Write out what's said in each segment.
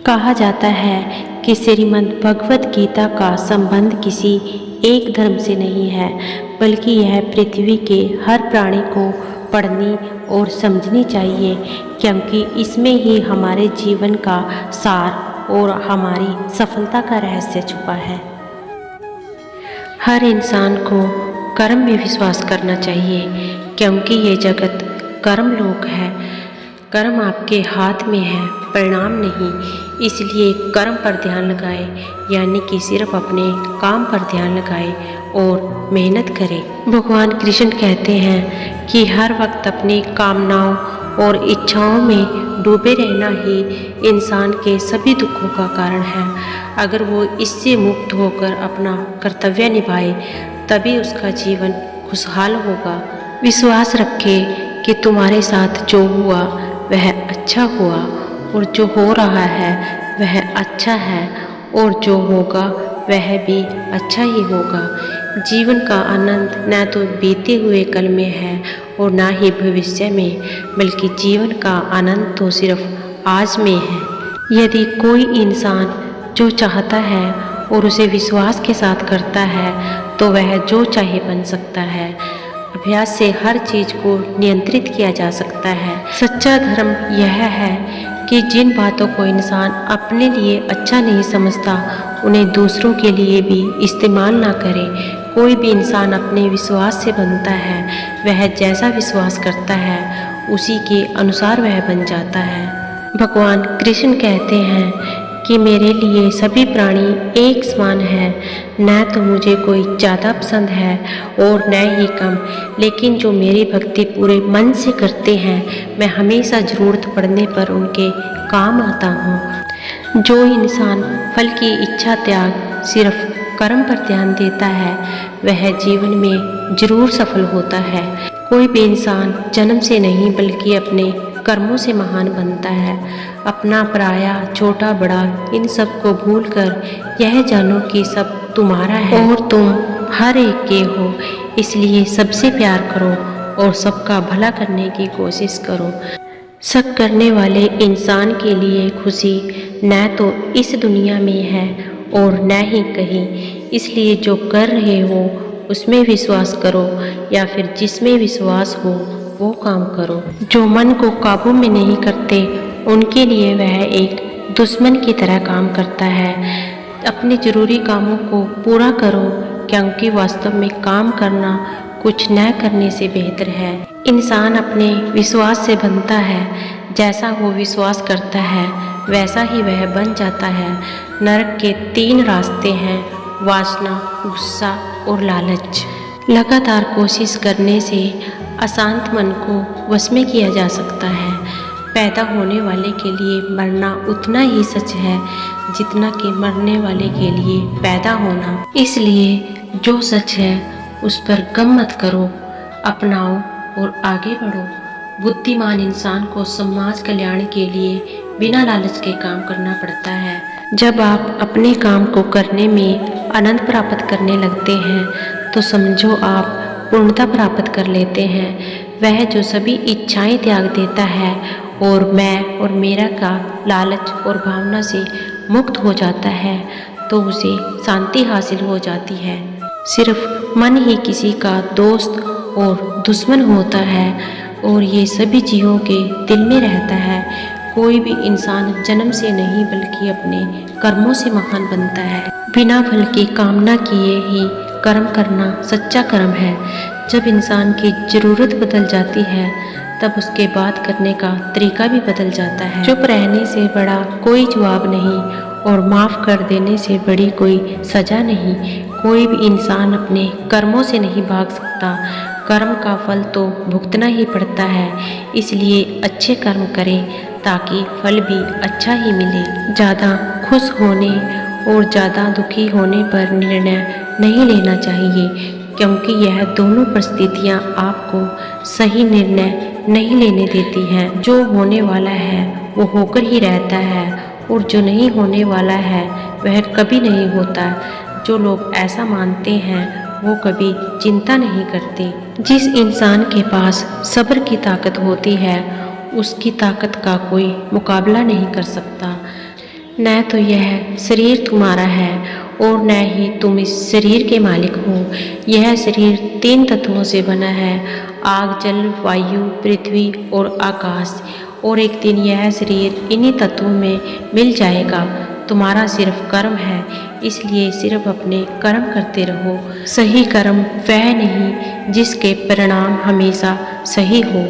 कहा जाता है कि श्रीमद् भगवत गीता का संबंध किसी एक धर्म से नहीं है, बल्कि यह पृथ्वी के हर प्राणी को पढ़नी और समझनी चाहिए, क्योंकि इसमें ही हमारे जीवन का सार और हमारी सफलता का रहस्य छुपा है। हर इंसान को कर्म में विश्वास करना चाहिए, क्योंकि ये जगत कर्म लोक है। कर्म आपके हाथ में है, परिणाम नहीं। इसलिए कर्म पर ध्यान लगाए, यानी कि सिर्फ अपने काम पर ध्यान लगाए और मेहनत करें। भगवान कृष्ण कहते हैं कि हर वक्त अपनी कामनाओं और इच्छाओं में डूबे रहना ही इंसान के सभी दुखों का कारण है। अगर वो इससे मुक्त होकर अपना कर्तव्य निभाए, तभी उसका जीवन खुशहाल होगा। विश्वास रखें कि तुम्हारे साथ जो हुआ वह अच्छा हुआ, और जो हो रहा है वह अच्छा है, और जो होगा वह भी अच्छा ही होगा। जीवन का आनंद न तो बीते हुए कल में है और न ही भविष्य में, बल्कि जीवन का आनंद तो सिर्फ आज में है। यदि कोई इंसान जो चाहता है और उसे विश्वास के साथ करता है, तो वह जो चाहे बन सकता है। अभ्यास से हर चीज को नियंत्रित किया जा सकता है। सच्चा धर्म यह है कि जिन बातों को इंसान अपने लिए अच्छा नहीं समझता, उन्हें दूसरों के लिए भी इस्तेमाल ना करे। कोई भी इंसान अपने विश्वास से बनता है। वह जैसा विश्वास करता है उसी के अनुसार वह बन जाता है। भगवान कृष्ण कहते हैं कि मेरे लिए सभी प्राणी एक समान है। न तो मुझे कोई ज़्यादा पसंद है और न ही कम, लेकिन जो मेरी भक्ति पूरे मन से करते हैं, मैं हमेशा ज़रूरत पड़ने पर उनके काम आता हूँ। जो इंसान फल की इच्छा त्याग सिर्फ कर्म पर ध्यान देता है, वह जीवन में जरूर सफल होता है। कोई भी इंसान जन्म से नहीं, बल्कि अपने कर्मों से महान बनता है। अपना पराया, छोटा बड़ा, इन सब को भूलकर यह जानो कि सब तुम्हारा है और तुम हर एक के हो। इसलिए सबसे प्यार करो और सबका भला करने की कोशिश करो। शक करने वाले इंसान के लिए खुशी न तो इस दुनिया में है और न ही कहीं। इसलिए जो कर रहे हो उसमें विश्वास करो, या फिर जिसमें विश्वास हो वो काम करो। जो मन को काबू में नहीं करते, उनके लिए वह एक दुश्मन की तरह काम करता है। अपने जरूरी कामों को पूरा करो, क्योंकि वास्तव में काम करना कुछ न करने से बेहतर है। इंसान अपने विश्वास से बनता है। जैसा वो विश्वास करता है वैसा ही वह बन जाता है। नरक के 3 रास्ते हैं: वासना, गुस्सा और लालच। लगातार कोशिश करने से अशांत मन को वश में किया जा सकता है। पैदा होने वाले के लिए मरना उतना ही सच है जितना कि मरने वाले के लिए पैदा होना। इसलिए जो सच है उस पर गम मत करो, अपनाओ और आगे बढ़ो। बुद्धिमान इंसान को समाज कल्याण के लिए बिना लालच के काम करना पड़ता है। जब आप अपने काम को करने में आनंद प्राप्त करने लगते हैं, तो समझो आप पूर्णता प्राप्त कर लेते हैं। वह जो सभी इच्छाएं त्याग देता है और मैं और मेरा का लालच और भावना से मुक्त हो जाता है, तो उसे शांति हासिल हो जाती है। सिर्फ मन ही किसी का दोस्त और दुश्मन होता है, और ये सभी जीवों के दिल में रहता है। कोई भी इंसान जन्म से नहीं, बल्कि अपने कर्मों से महान बनता है। बिना फल की कामना किए ही कर्म करना सच्चा कर्म है। जब इंसान की ज़रूरत बदल जाती है, तब उसके बात करने का तरीका भी बदल जाता है। चुप रहने से बड़ा कोई जवाब नहीं, और माफ़ कर देने से बड़ी कोई सज़ा नहीं। कोई भी इंसान अपने कर्मों से नहीं भाग सकता। कर्म का फल तो भुगतना ही पड़ता है। इसलिए अच्छे कर्म करें ताकि फल भी अच्छा ही मिले। ज़्यादा खुश होने और ज़्यादा दुखी होने पर निर्णय नहीं लेना चाहिए, क्योंकि यह दोनों परिस्थितियाँ आपको सही निर्णय नहीं लेने देती हैं। जो होने वाला है वो होकर ही रहता है, और जो नहीं होने वाला है वह कभी नहीं होता। जो लोग ऐसा मानते हैं वो कभी चिंता नहीं करते। जिस इंसान के पास सब्र की ताकत होती है, उसकी ताकत का कोई मुकाबला नहीं कर सकता। न तो यह शरीर तुम्हारा है और न ही तुम इस शरीर के मालिक हो। यह शरीर 3 तत्वों से बना है, आग, जल, वायु, पृथ्वी और आकाश। और एक दिन यह शरीर इन्हीं तत्वों में मिल जाएगा। तुम्हारा सिर्फ कर्म है, इसलिए सिर्फ अपने कर्म करते रहो। सही कर्म वह नहीं जिसके परिणाम हमेशा सही हो,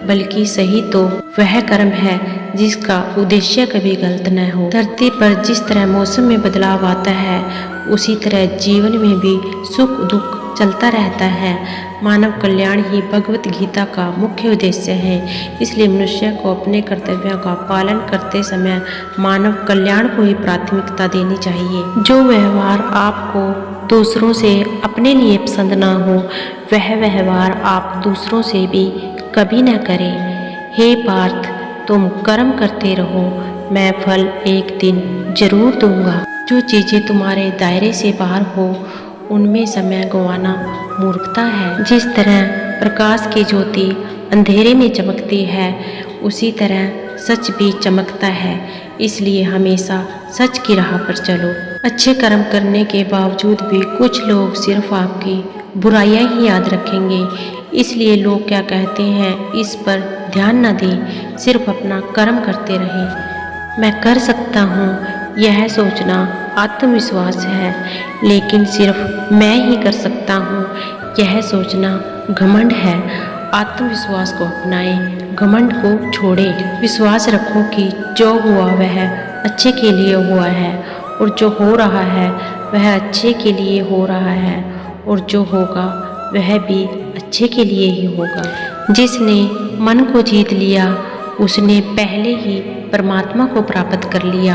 बल्कि सही तो वह कर्म है जिसका उद्देश्य कभी गलत न हो। धरती पर जिस तरह मौसम में बदलाव आता है, उसी तरह जीवन में भी सुख दुख चलता रहता है। मानव कल्याण ही भगवत गीता का मुख्य उद्देश्य है। इसलिए मनुष्य को अपने कर्तव्यों का पालन करते समय मानव कल्याण को ही प्राथमिकता देनी चाहिए। जो व्यवहार आपको दूसरों से अपने लिए पसंद ना हो, वह व्यवहार आप दूसरों से भी कभी न करें। हे पार्थ, तुम कर्म करते रहो, मैं फल एक दिन जरूर दूंगा। जो चीज़ें तुम्हारे दायरे से बाहर हो, उनमें समय गंवाना मूर्खता है। जिस तरह प्रकाश की ज्योति अंधेरे में चमकती है, उसी तरह सच भी चमकता है। इसलिए हमेशा सच की राह पर चलो। अच्छे कर्म करने के बावजूद भी कुछ लोग सिर्फ आपकी बुराइयां ही याद रखेंगे। इसलिए लोग क्या कहते हैं इस पर ध्यान न दें, सिर्फ अपना कर्म करते रहें। मैं कर सकता हूँ, यह सोचना आत्मविश्वास है, लेकिन सिर्फ मैं ही कर सकता हूँ, यह सोचना घमंड है। आत्मविश्वास को अपनाएं, घमंड को छोड़ें। विश्वास रखो कि जो हुआ वह अच्छे के लिए हुआ है, और जो हो रहा है वह अच्छे के लिए हो रहा है, और जो होगा वह भी अच्छे के लिए ही होगा। जिसने मन को जीत लिया, उसने पहले ही परमात्मा को प्राप्त कर लिया,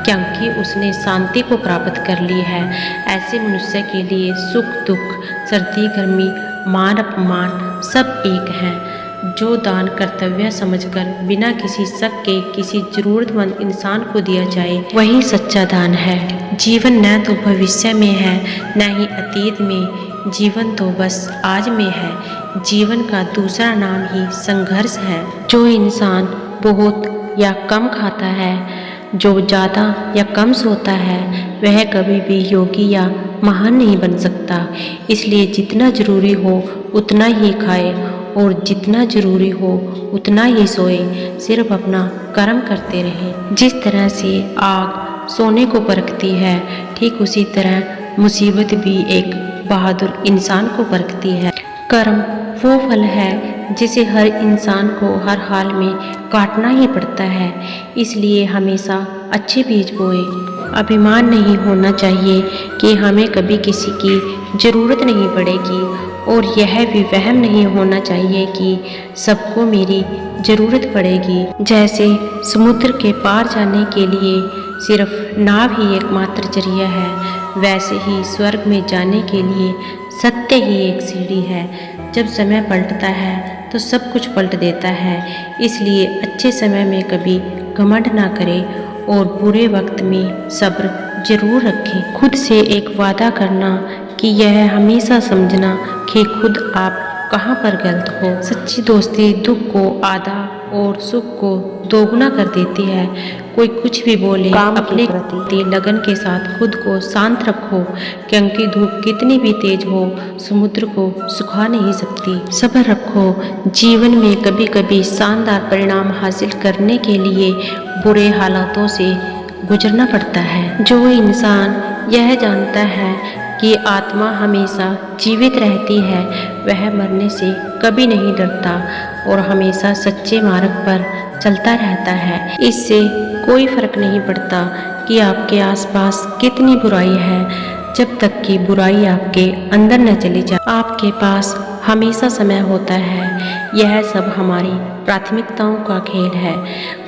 क्योंकि उसने शांति को प्राप्त कर ली है। ऐसे मनुष्य के लिए सुख दुख, सर्दी गर्मी, मान अपमान सब एक हैं। जो दान कर्तव्य समझकर बिना किसी शक के किसी जरूरतमंद इंसान को दिया जाए, वही सच्चा दान है। जीवन न तो भविष्य में है, न ही अतीत में। जीवन तो बस आज में है। जीवन का दूसरा नाम ही संघर्ष है। जो इंसान बहुत या कम खाता है, जो ज़्यादा या कम सोता है, वह कभी भी योगी या महान नहीं बन सकता। इसलिए जितना जरूरी हो उतना ही खाए, और जितना जरूरी हो उतना ही सोए। सिर्फ अपना कर्म करते रहे। जिस तरह से आग सोने को परखती है, ठीक उसी तरह मुसीबत भी एक बहादुर इंसान को परखती है। कर्म वो फल है जिसे हर इंसान को हर हाल में काटना ही पड़ता है। इसलिए हमेशा अच्छे बीज बोए। अभिमान नहीं होना चाहिए कि हमें कभी किसी की ज़रूरत नहीं पड़ेगी, और यह भी वहम नहीं होना चाहिए कि सबको मेरी ज़रूरत पड़ेगी। जैसे समुद्र के पार जाने के लिए सिर्फ नाव ही एकमात्र जरिया है, वैसे ही स्वर्ग में जाने के लिए सत्य ही एक सीढ़ी है। जब समय पलटता है तो सब कुछ पलट देता है। इसलिए अच्छे समय में कभी घमंड ना करें, और बुरे वक्त में सब्र जरूर रखें। खुद से एक वादा करना कि यह हमेशा समझना कि खुद आप कहाँ पर गलत हो। सच्ची दोस्ती दुख को आधा और सुख को दोगुना कर देती है। कोई कुछ भी बोले, अपने प्रति लगन के साथ खुद को शांत रखो, क्योंकि धूप कितनी भी तेज हो समुद्र को सुखा नहीं सकती। सब्र रखो। जीवन में कभी कभी शानदार परिणाम हासिल करने के लिए बुरे हालातों से गुजरना पड़ता है। जो इंसान यह जानता है कि आत्मा हमेशा जीवित रहती है, वह मरने से कभी नहीं डरता और हमेशा सच्चे मार्ग पर चलता रहता है। इससे कोई फर्क नहीं पड़ता कि आपके आसपास कितनी बुराई है, जब तक कि बुराई आपके अंदर न चली जाए। आपके पास हमेशा समय होता है। यह सब हमारी प्राथमिकताओं का खेल है।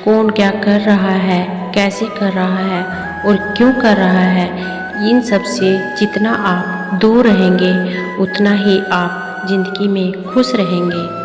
कौन क्या कर रहा है, कैसे कर रहा है और क्यों कर रहा है, इन सब से जितना आप दूर रहेंगे उतना ही आप जिंदगी में खुश रहेंगे।